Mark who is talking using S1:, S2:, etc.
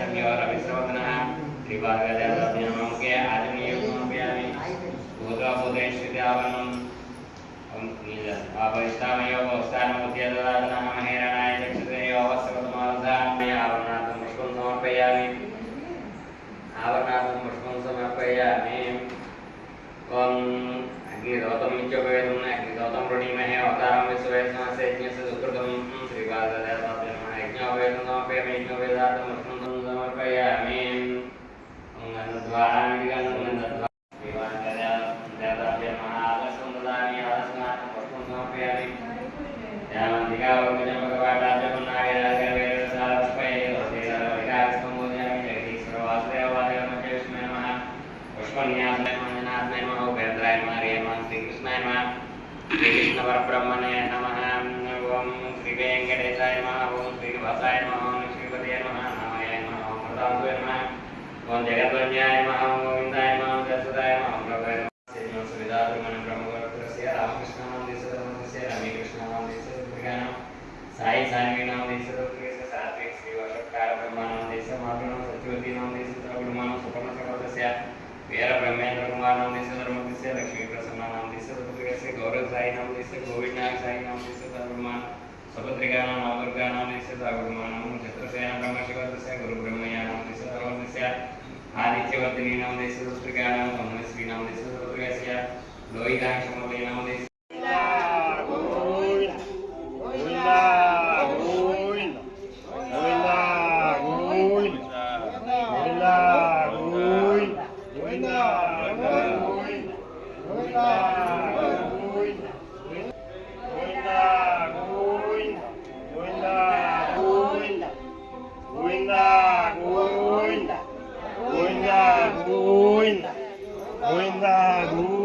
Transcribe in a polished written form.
S1: संयोरविश्रवदनः त्रिभागदर्शनममुखे आजनीयमप्यामि भूतभूतेष्विद्यावनम् अपरिष्टामयो स्थानमुद्यददानः महेरणाय चक्षुषयो वस्त्रवत्मावधामय आवरणार्थं पुष्पं समर्पयामि आवरणार्थं पुष्पं समर्पयामि ॐ अग्निदोतं इत्युपवेदं अग्निदोतं वृणीमहे अवतारं विश्ववेदनस्य यज्ञस्य सुकृतं श्रीपाददेवताभ्यो नमः यज्ञोपवेदं समर्पयामि यज्ञोपवेदार्थं पुष्पं समर्पयामि ॐ गन्धद्वाराणि गन्धद्वारा श्रीपाददेवताभ्यो नमः आलस्यं ददामि आलस्यनाथं पुष्पं समर्पयामि यावन्तिकावगजं भगवाटाभ्यो नागराजवेदसारस्वये दोषेरविकासम्बोधयामि जगदीश्वरवासुदेवाय विष्णुवे नमः पुष्पन्यासाय मंजनाथाय नमः उपेन्द्राय नमः हरिहरमः श्रीकृष्णाय नमः श्रीकृष्णपरब्रह्मणे नमः ओम श्री वेंकटेशाय नमः ओम श्रीनिवासाय नमः ओम श्रीपतये नमः नामाय नमः ओम प्रदाय नमः ओम जगद्वन्याय नमः ओम गोविन्दाय नमः ओम दशरथाय नमः ओम प्रभवे नमः श्री सुविधात्मन ब्रह्मगोत्रस्य रामकृष्णनामदेशस्य रामकृष्णनामदेशस्य दुर्गानाम साई सान्वीनामदेशस्य सात्विक श्रीवशकार ब्रह्मानामदेशस्य मातृनाम सत्यवती नामदेशस्य ब्रह्मानाम सुपर्णसकलस्य वीर ब्रह्मेंद्र कुमार नाम देश धर्मदेश लक्ष्मी प्रसन्ना नाम देश सुभद्रिका गौरव साई नाम देश गोविंद नायक साई नाम देश धर्ममान सुभद्रिका नाम नवदुर्गा नाम देश धर्ममान नाम छत्रसेन ब्रह्मशिवस्य गुरु ब्रह्मया नाम देश धर्मदेश आदित्यवर्धिनी नाम देश सुभद्रिका नाम ब्रह्मश्री नाम देश सुभद्रिका लोहितांश मोदी नाम देश
S2: Govinda